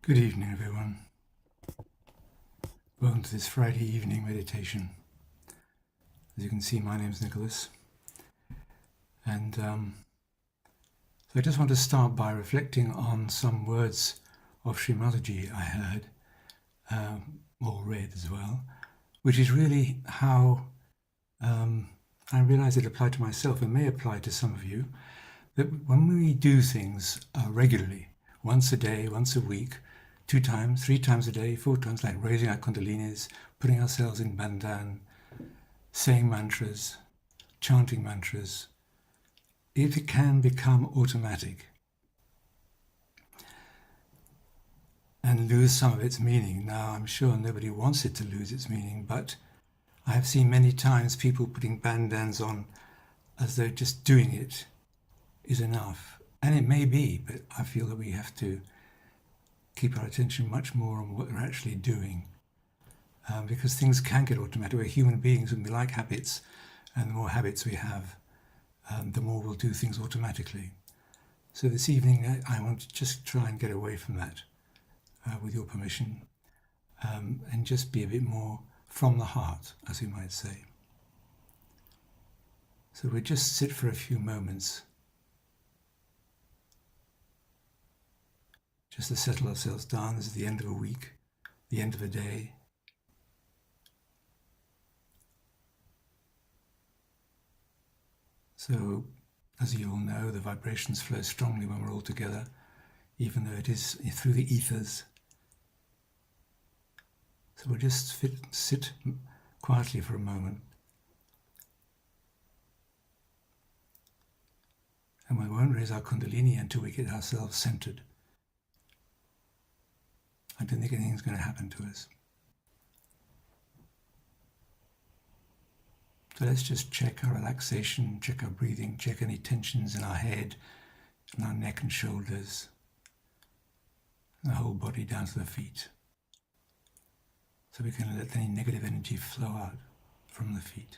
Good evening, everyone. Welcome to this Friday evening meditation. As you can see, my name's Nicholas. And so I just want to start by reflecting on some words of Srimataji I heard, or read as well, which is really how I realize it applied to myself and may apply to some of you, that when we do things regularly, once a day, once a week, 2 times, 3 times a day, 4 times, like raising our kundalinis, putting ourselves in bandhan, saying mantras, chanting mantras, it can become automatic and lose some of its meaning. Now, I'm sure nobody wants it to lose its meaning, but I have seen many times people putting bandhans on as though just doing it is enough. And it may be, but I feel that we have to keep our attention much more on what we're actually doing, because things can get automatic. We're human beings and we like habits, and the more habits we have, the more we'll do things automatically. So this evening I want to just try and get away from that, with your permission, and just be a bit more from the heart, as we might say. So we'll just sit for a few moments, just to settle ourselves down. This is the end of a week, the end of a day. So, as you all know, the vibrations flow strongly when we're all together, even though it is through the ethers. So we'll just sit quietly for a moment. And we won't raise our kundalini until we get ourselves centered. I don't think anything's going to happen to us. So let's just check our relaxation, check our breathing, check any tensions in our head, in our neck and shoulders, and the whole body down to the feet. So we can let any negative energy flow out from the feet.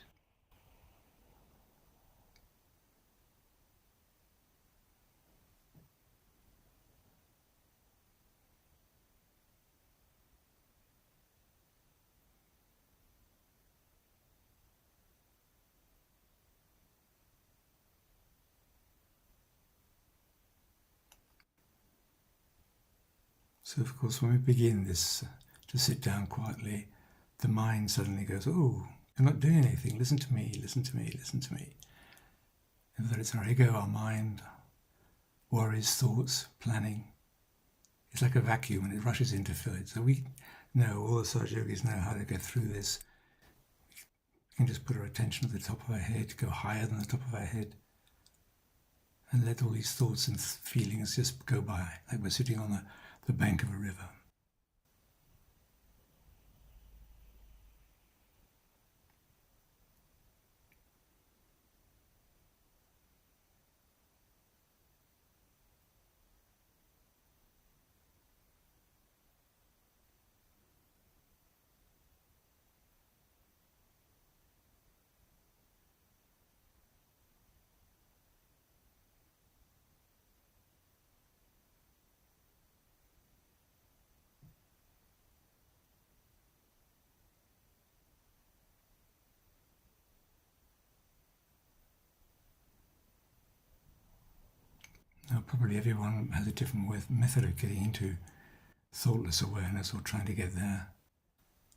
So of course when we begin this, to sit down quietly, the mind suddenly goes, oh, you're not doing anything, listen to me, listen to me, listen to me. And whether it's our ego, our mind, worries, thoughts, planning, it's like a vacuum and it rushes in to fill it. So we know, all the Sahaja Yogis know how to get through this. We can just put our attention at the top of our head, go higher than the top of our head, and let all these thoughts and feelings just go by, like we're sitting on the bank of a river. Now, probably everyone has a different method of getting into thoughtless awareness or trying to get there.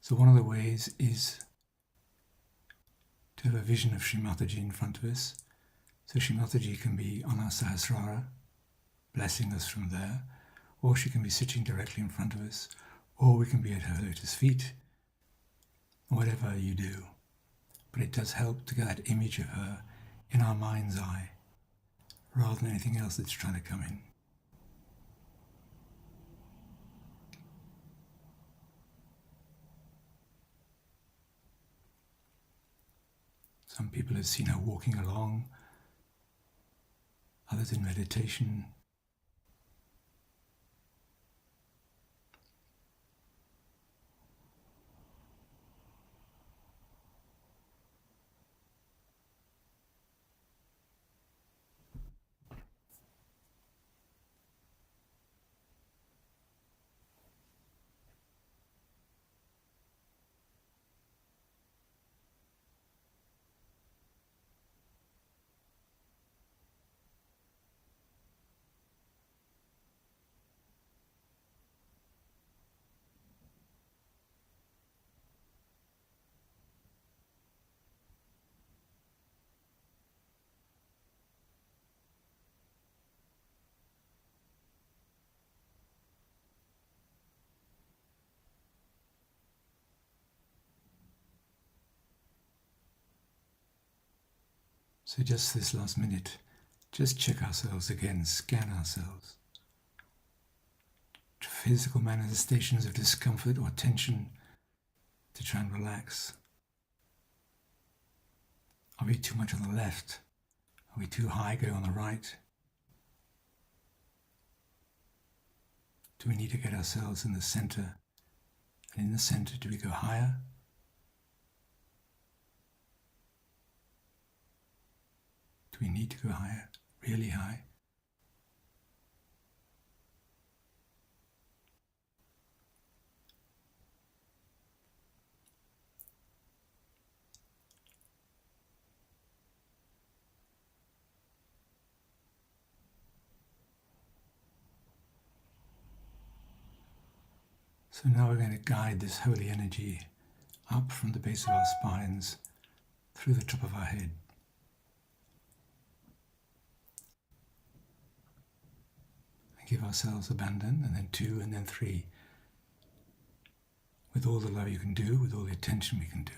So one of the ways is to have a vision of Sri Mataji in front of us. So Sri Mataji can be on our Sahasrara, blessing us from there, or she can be sitting directly in front of us, or we can be at her lotus feet, whatever you do. But it does help to get that image of her in our mind's eye, rather than anything else that's trying to come in. Some people have seen her walking along, others in meditation. So just this last minute, just check ourselves again, scan ourselves. Physical manifestations of discomfort or tension, to try and relax. Are we too much on the left? Are we too high going on the right? Do we need to get ourselves in the center? And in the center, do we go higher? Do we need to go higher? Really high? So now we're going to guide this holy energy up from the base of our spines through the top of our head. And give ourselves abandon, and then 2, and then 3. With all the love you can do, with all the attention we can do.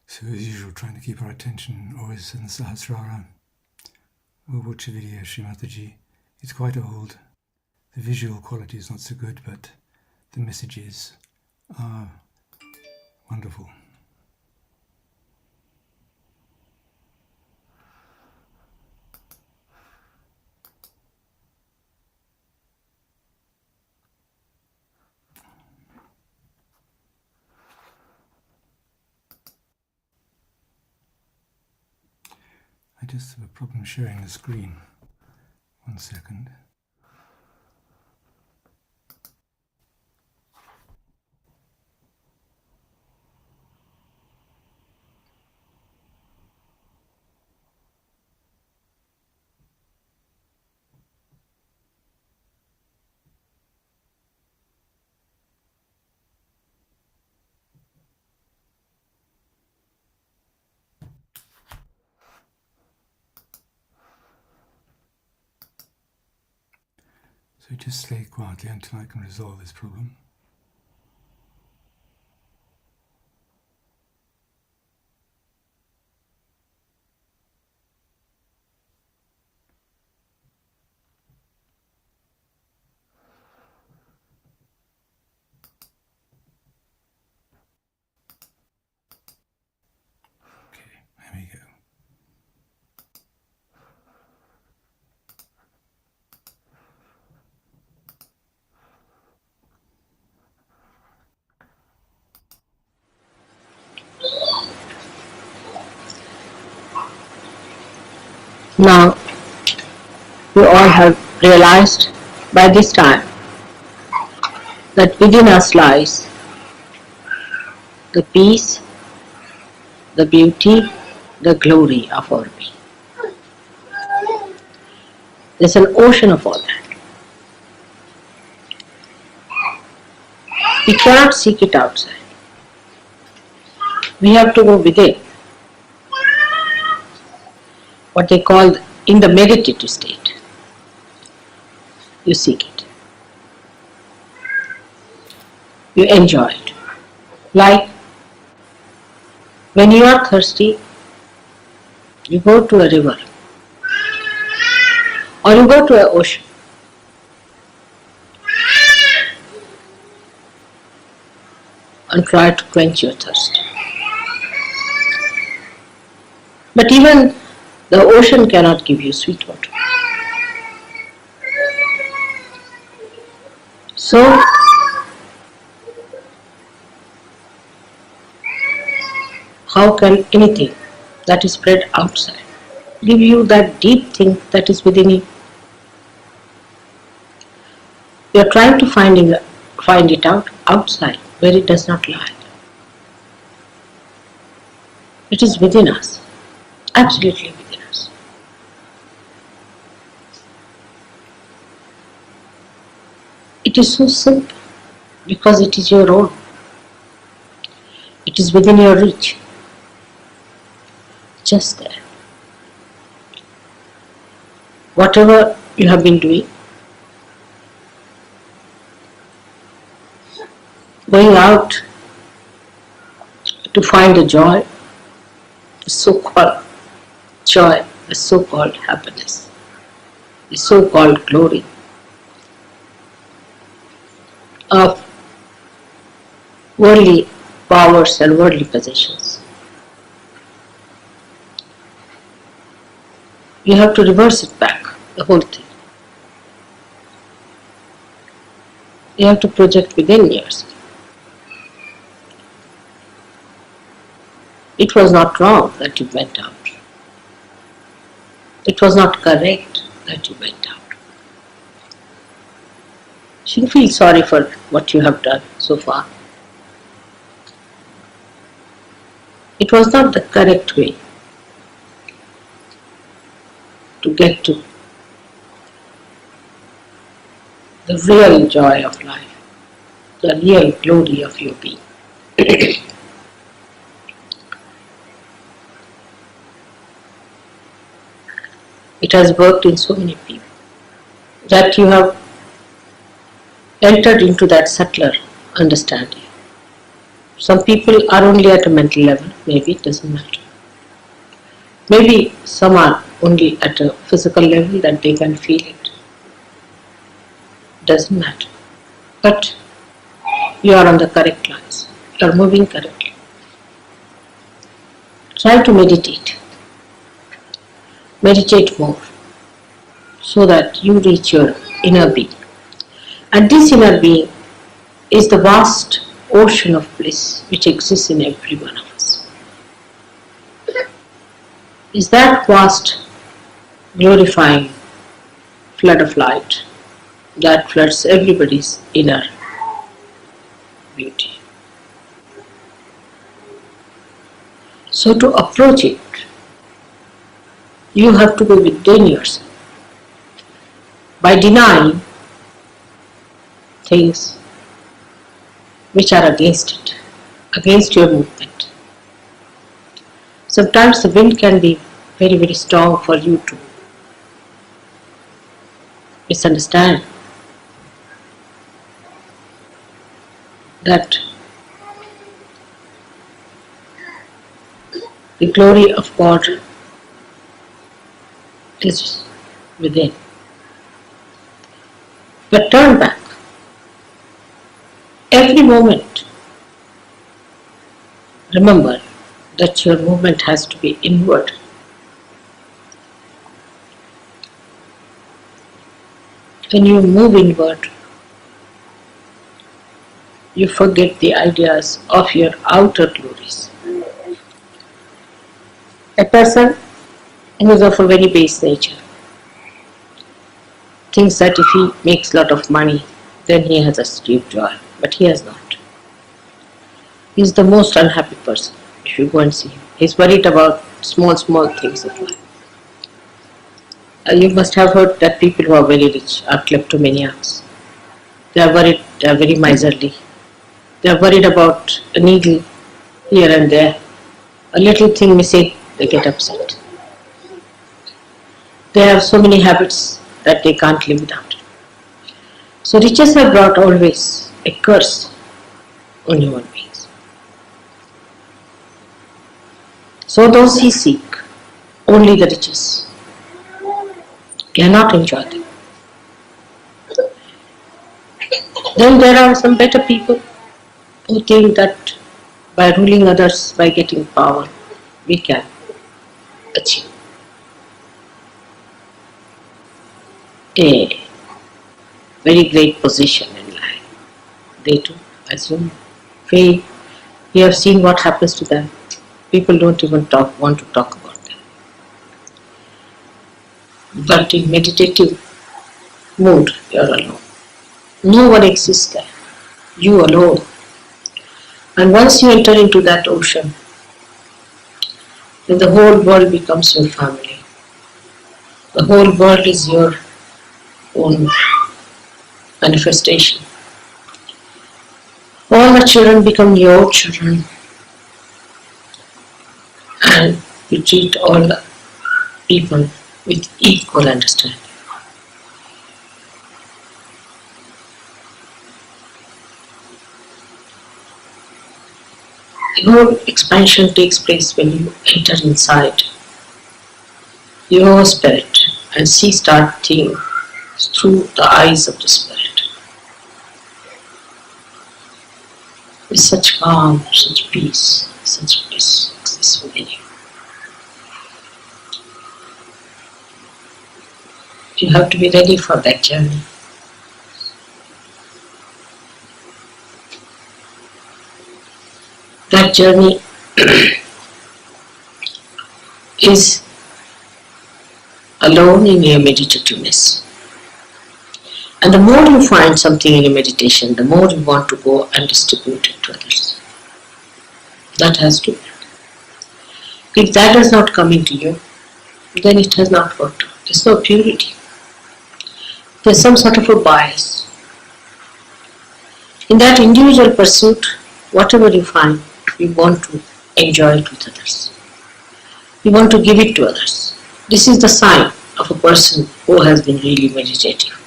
So as usual, trying to keep our attention always in the Sahasrara. We'll watch a video, Srimataji. It's quite old. The visual quality is not so good, but the messages are wonderful. I just have a problem sharing the screen. 1 second. So just stay quietly until I can resolve this problem. Okay, there we go. Now, you all have realized by this time that within us lies the peace, the beauty, the glory of our being. There's an ocean of all that. We cannot seek it outside. We have to go within. What they call in the meditative state. You seek it. You enjoy it. Like when you are thirsty, you go to a river or you go to an ocean. And try to quench your thirst. But even the ocean cannot give you sweet water. So, how can anything that is spread outside give you that deep thing that is within you? You are trying to find it out outside where it does not lie. It is within us, absolutely within us. It is so simple because it is your own. It is within your reach. Just there. Whatever you have been doing, going out to find the joy, the so-called joy, the so-called happiness, the so-called glory of worldly powers and worldly possessions. You have to reverse it back, the whole thing. You have to project within yourself. It was not wrong that you went out. It was not correct that you went out. You shouldn't feel sorry for what you have done so far. It was not the correct way to get to the real joy of life, the real glory of your being. It has worked in so many people that you have entered into that subtler understanding. Some people are only at a mental level, maybe it doesn't matter. Maybe some are only at a physical level that they can feel it. Doesn't matter. But you are on the correct lines. You are moving correctly. Try to meditate. Meditate more so that you reach your inner being. And this inner being is the vast ocean of bliss which exists in every one of us. Is that vast, glorifying flood of light that floods everybody's inner beauty. So to approach it, you have to go within yourself by denying things which are against it, against your movement. Sometimes the wind can be very, very strong for you to misunderstand that the glory of God is within. But turn back. Every moment, remember that your movement has to be inward. When you move inward, you forget the ideas of your outer glories. A person who is of a very base nature thinks that if he makes a lot of money, then he has achieved joy, but he has not. He is the most unhappy person if you go and see him. He is worried about small things of life. You must have heard that people who are very rich are kleptomaniacs. They are worried, they are very miserly. They are worried about a needle here and there. A little thing missing, they get upset. They have so many habits that they can't live without it. So riches have brought always a curse on human beings. So those who seek only the riches cannot enjoy them. Then there are some better people who think that by ruling others, by getting power, we can achieve a very great position in life. They too, as you fail, you have seen what happens to them. People don't even want to talk about them. But in meditative mood, you are alone. No one exists there. You alone. And once you enter into that ocean, then the whole world becomes your family. The whole world is your own manifestation. All the children become your children, and you treat all the people with equal understanding. Your expansion takes place when you enter inside your spirit and start seeing through the eyes of the spirit. With such calm, such peace, such bliss exists within you. You have to be ready for that journey. That journey is alone in your meditativeness. And the more you find something in your meditation, the more you want to go and distribute it to others. That has to be. If that does not come into you, then it has not worked. There's no purity. There's some sort of a bias. In that individual pursuit, whatever you find, you want to enjoy it with others. You want to give it to others. This is the sign of a person who has been really meditative.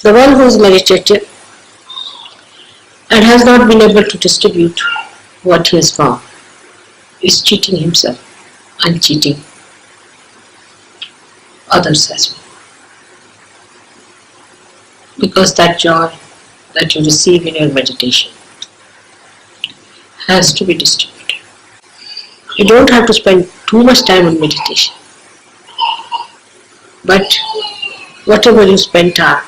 The one who is meditative and has not been able to distribute what he has found is cheating himself and cheating others as well. Because that joy that you receive in your meditation has to be distributed. You don't have to spend too much time on meditation. But whatever you spend time,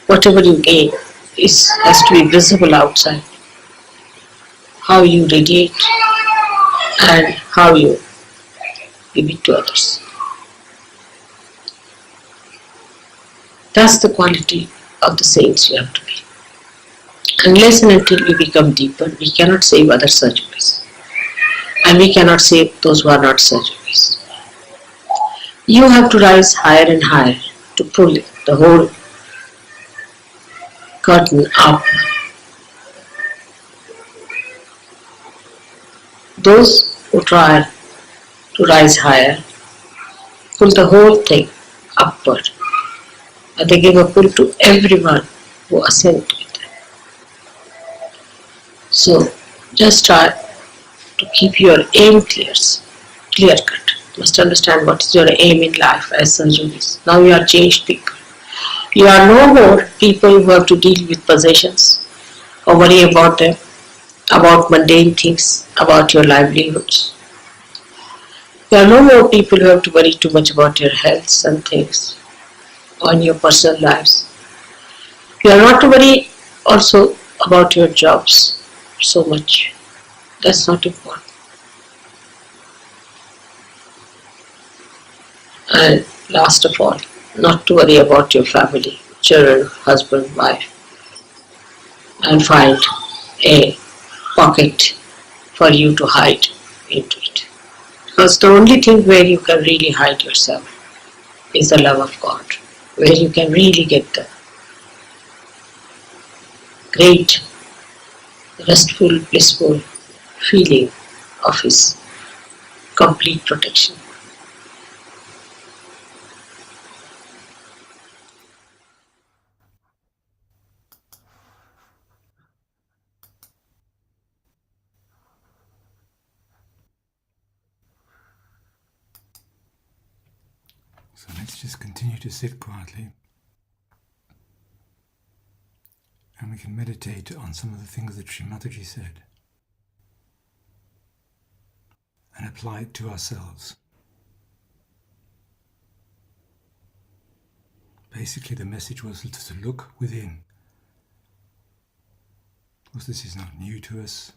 whatever you gain has to be visible outside. How you radiate and how you give it to others. That's the quality of the saints you have to be. Unless and until we become deeper, we cannot save other surgeries. And we cannot save those who are not surgeries. You have to rise higher and higher to pull the whole curtain up. Those who try to rise higher pull the whole thing upward. And they give a pull to everyone who ascends with them. So just try to keep your aim clear cut. You must understand what is your aim in life as surgeries. Now you are changed people. You are no more people who have to deal with possessions or worry about them, about mundane things, about your livelihoods. You are no more people who have to worry too much about your health and things or in your personal lives. You are not to worry also about your jobs so much. That's not important. And last of all, not to worry about your family, children, husband, wife, and find a pocket for you to hide into it. Because the only thing where you can really hide yourself is the love of God, where you can really get the great, restful, blissful feeling of His complete protection. So let's just continue to sit quietly, and we can meditate on some of the things that Sri Mataji said and apply it to ourselves. Basically, the message was to look within. Of course, this is not new to us,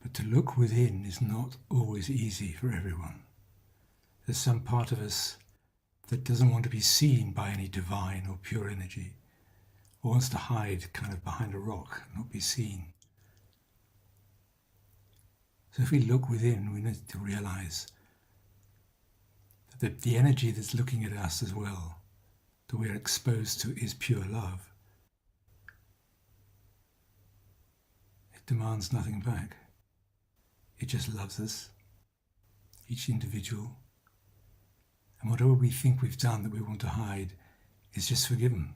but to look within is not always easy for everyone. There's some part of us that doesn't want to be seen by any divine or pure energy, or wants to hide kind of behind a rock, not be seen. So if we look within, we need to realize that the energy that's looking at us as well that we are exposed to is pure love. It demands nothing back. It just loves us, each individual. And whatever we think we've done that we want to hide is just forgiven.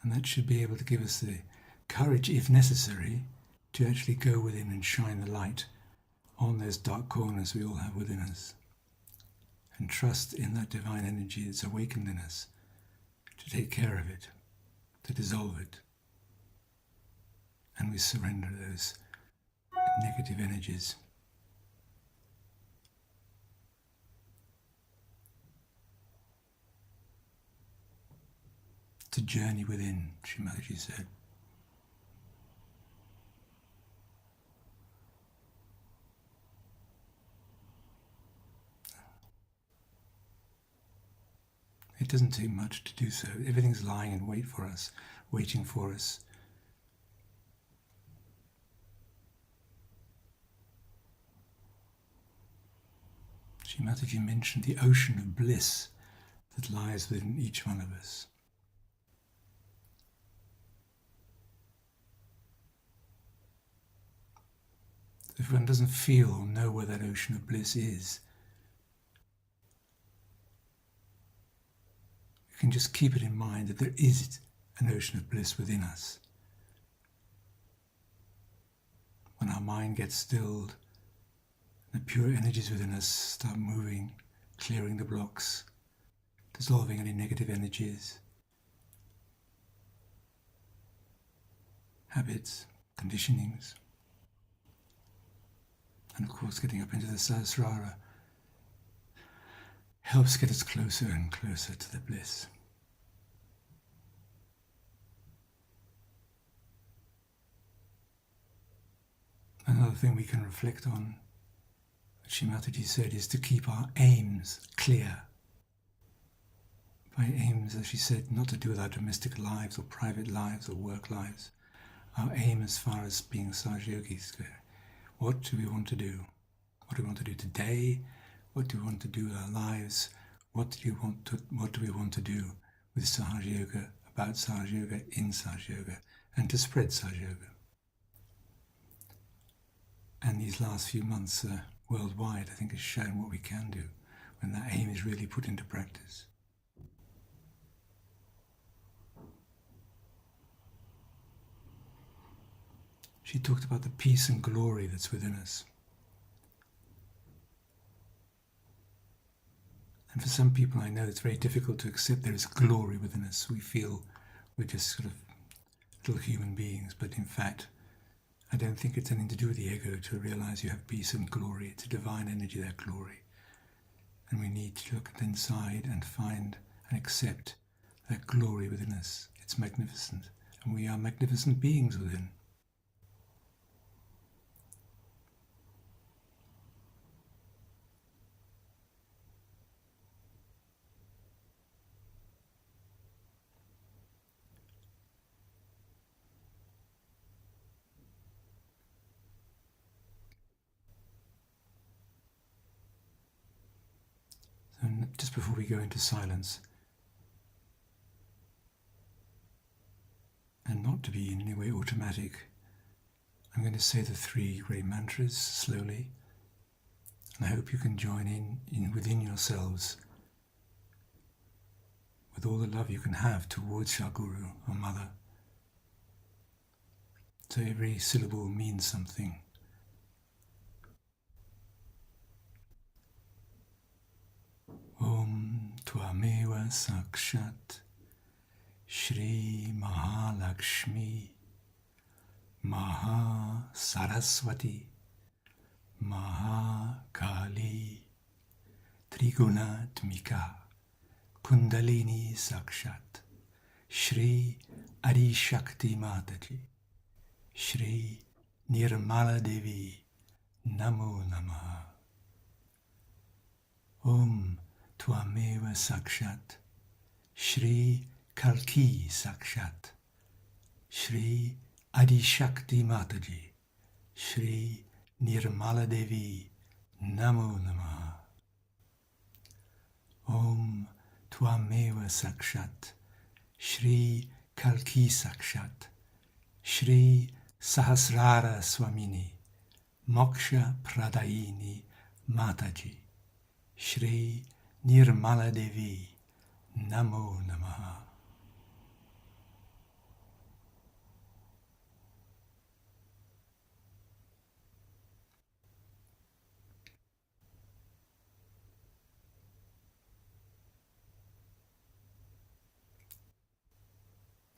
And that should be able to give us the courage, if necessary, to actually go within and shine the light on those dark corners we all have within us. And trust in that divine energy that's awakened in us to take care of it, to dissolve it. And we surrender those negative energies. To journey within, Srimataji said. It doesn't take much to do so. Everything's lying in wait for us, waiting for us. Srimataji mentioned the ocean of bliss that lies within each one of us. If one doesn't feel or know where that ocean of bliss is, we can just keep it in mind that there is an ocean of bliss within us. When our mind gets stilled, the pure energies within us start moving, clearing the blocks, dissolving any negative energies, habits, conditionings. And of course, getting up into the Sahasrara helps get us closer and closer to the bliss. Another thing we can reflect on, as Srimataji said, is to keep our aims clear. By aims, as she said, not to do with our domestic lives or private lives or work lives. Our aim as far as being Sahaja-yogis go. What do we want to do? What do we want to do today? What do we want to do with our lives? What do we want to do with Sahaja Yoga, about Sahaja Yoga, in Sahaja Yoga, and to spread Sahaja Yoga? And these last few months worldwide, I think, has shown what we can do when that aim is really put into practice. She talked about the peace and glory that's within us. And for some people I know it's very difficult to accept there is glory within us. We feel we're just sort of little human beings, but in fact, I don't think it's anything to do with the ego to realize you have peace and glory. It's a divine energy, that glory. And we need to look inside and find and accept that glory within us. It's magnificent. And we are magnificent beings within. And just before we go into silence, and not to be in any way automatic, I'm going to say the 3 great mantras slowly, and I hope you can join in within yourselves with all the love you can have towards your Guru or Mother. So every syllable means something. Om Tvameva Sakshat Shri Mahalakshmi Maha Saraswati Maha Kali Trigunatmika Kundalini Sakshat Shri Adi Shakti Mataji Shri Nirmala Devi Namo Namaha. Om Tvameva Sakshat Shri Kalki Sakshat Shri Adi Shakti Mataji Shri Nirmala Devi, Namo Namaha. Om Twameva Sakshat, Shri Kalki Sakshat, Shri Sahasrara Swamini, Moksha Pradayini Mataji, Shri Nirmala Devi, Namo Namaha.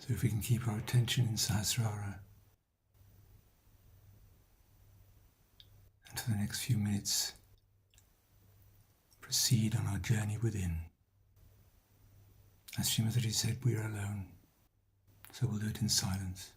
So if we can keep our attention in Sahasrara, and for the next few minutes proceed on our journey within. As Srimataji said, we are alone, so we'll do it in silence.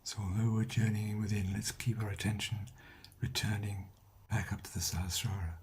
So although we're journeying within, let's keep our attention returning back up to the Sahasrara.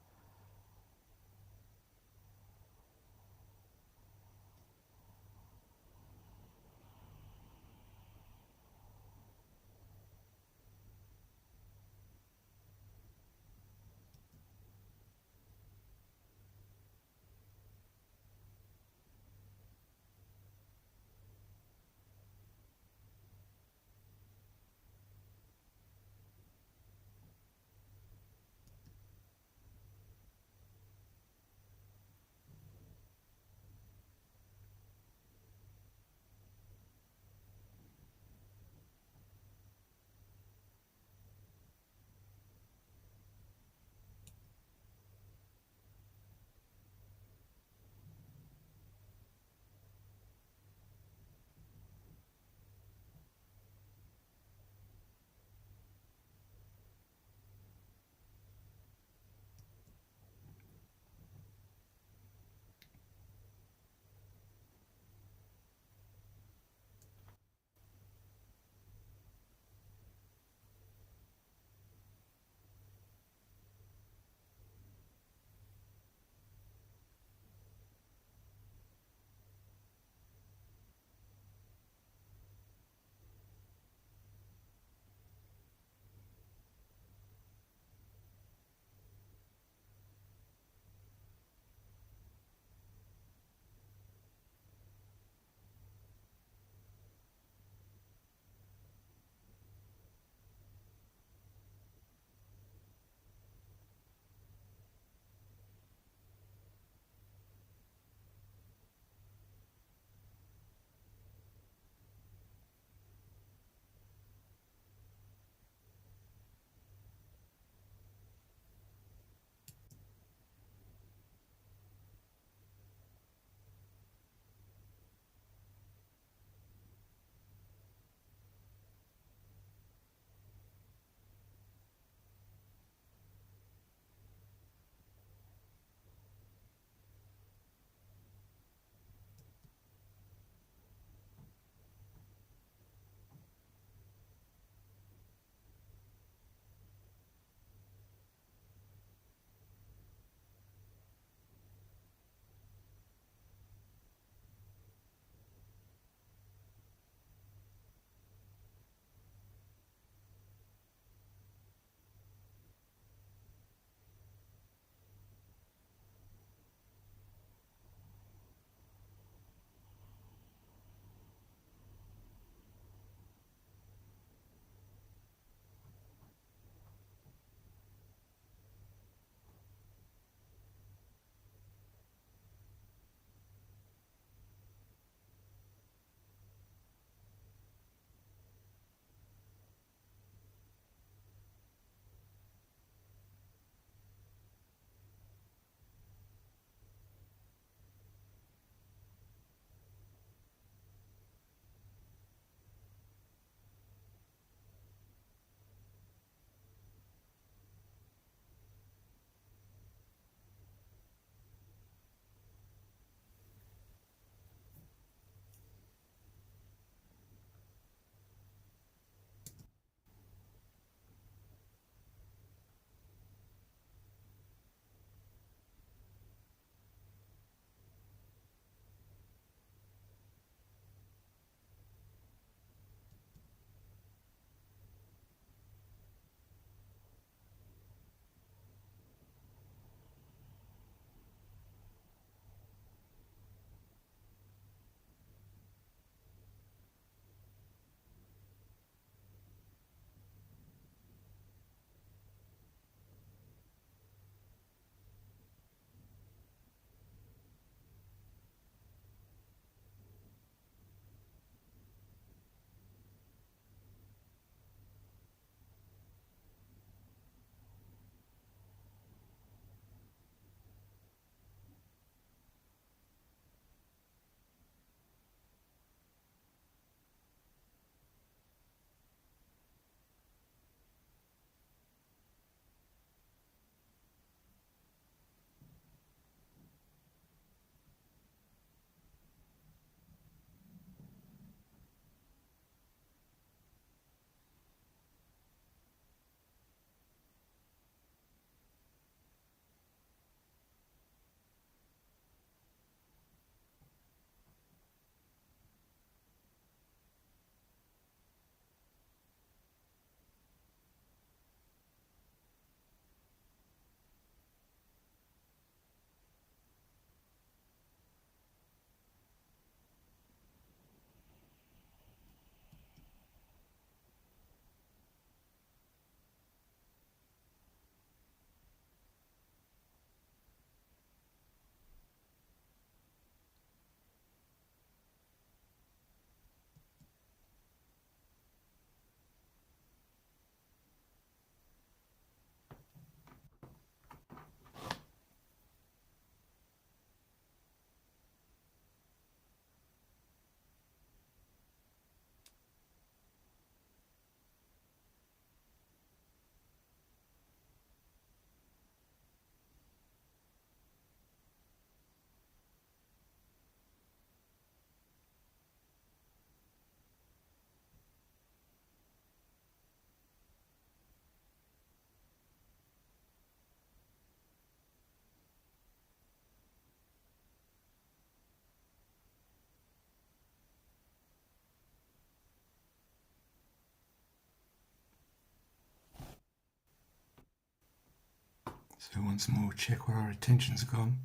So once more, check where our attention's gone.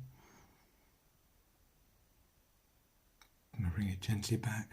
And we'll bring it gently back.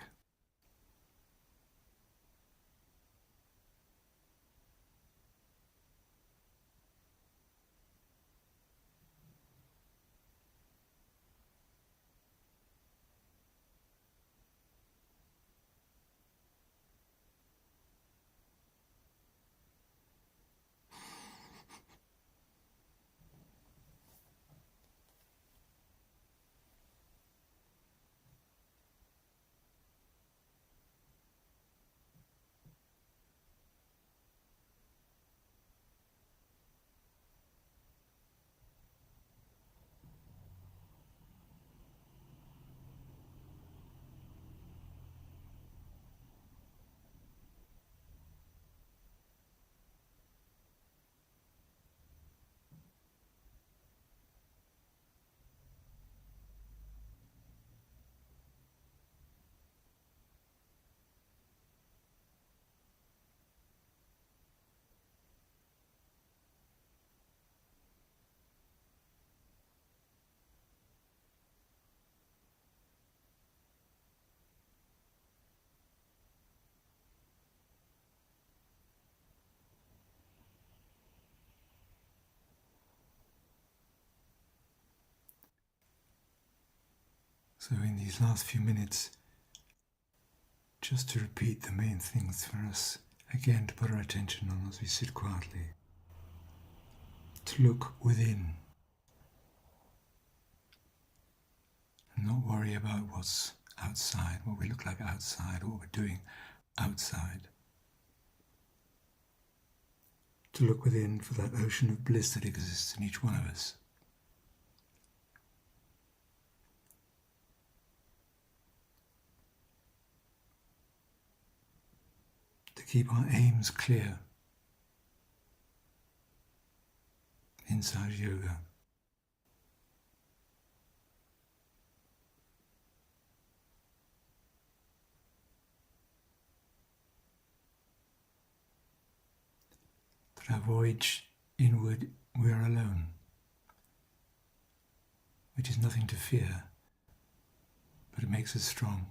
So in these last few minutes, just to repeat the main things for us, again to put our attention on as we sit quietly, to look within and not worry about what's outside, what we look like outside, what we're doing outside. To look within for that ocean of bliss that exists in each one of us. To keep our aims clear inside yoga. That our voyage inward, we are alone, which is nothing to fear, but it makes us strong.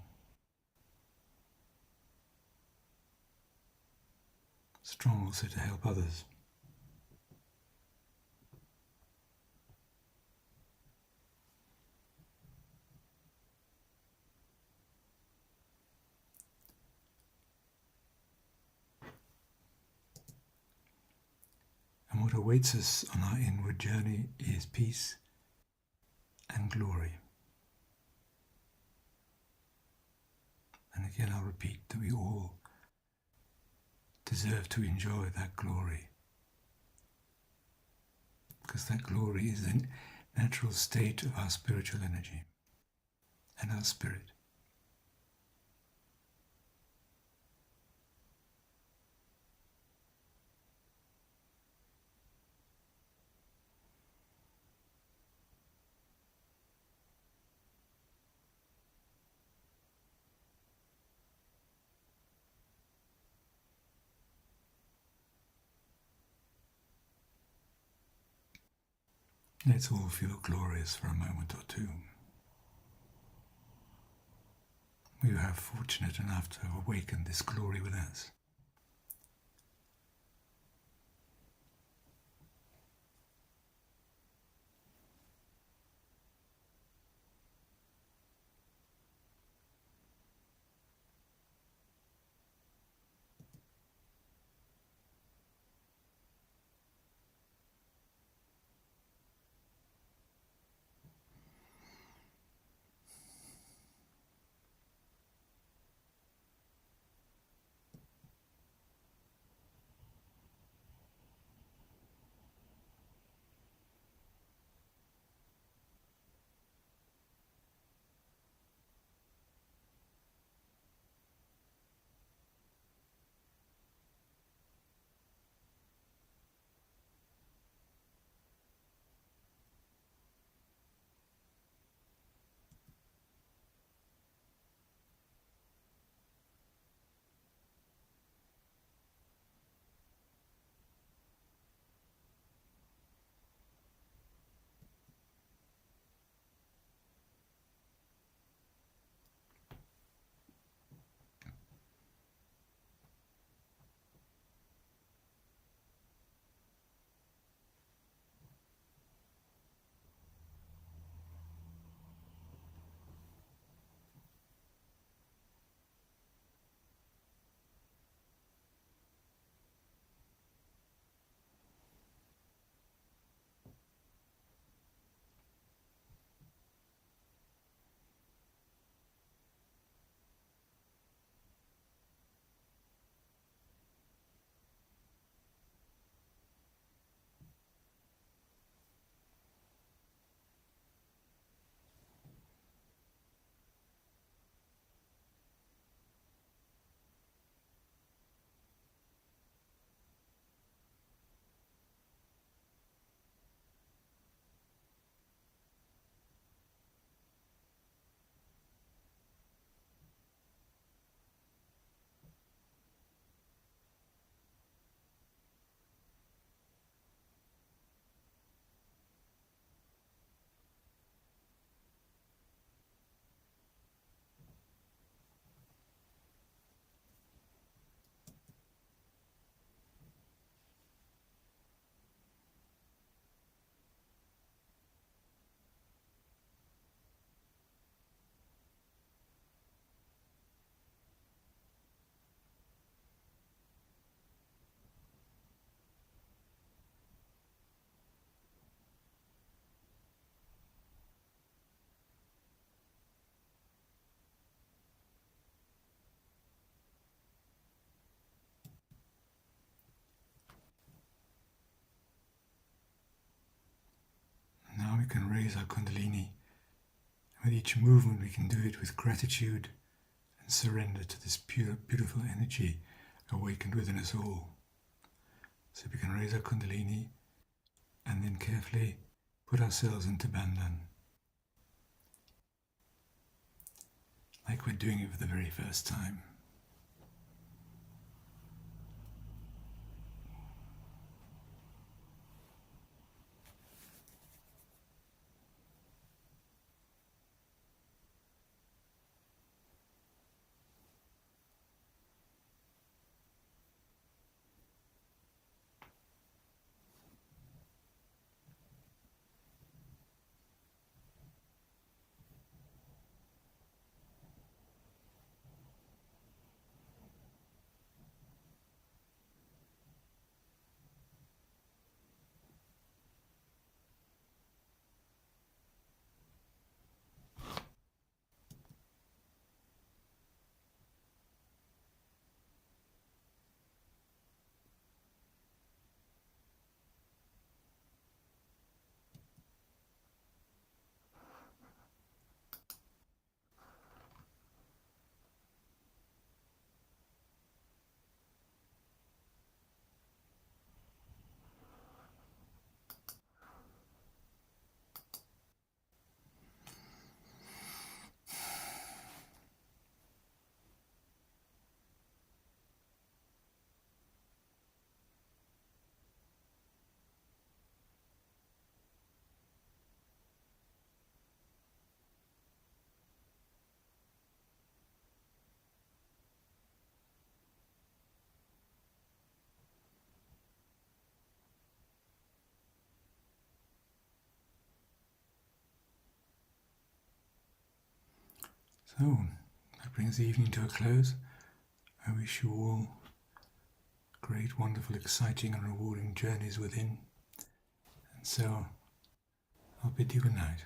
Strong also to help others. And what awaits us on our inward journey is peace and glory. And again I'll repeat that we all deserve to enjoy that glory. Because that glory is the natural state of our spiritual energy and our spirit. Let's all feel glorious for a moment or two. We are fortunate enough to have awakened this glory within us. raise our Kundalini. With each movement, we can do it with gratitude and surrender to this pure, beautiful energy awakened within us all. So we can raise our Kundalini and then carefully put ourselves into Bandhan, like we're doing it for the very first time. So, that brings the evening to a close. I wish you all great, wonderful, exciting and rewarding journeys within. And so, I'll bid you good night.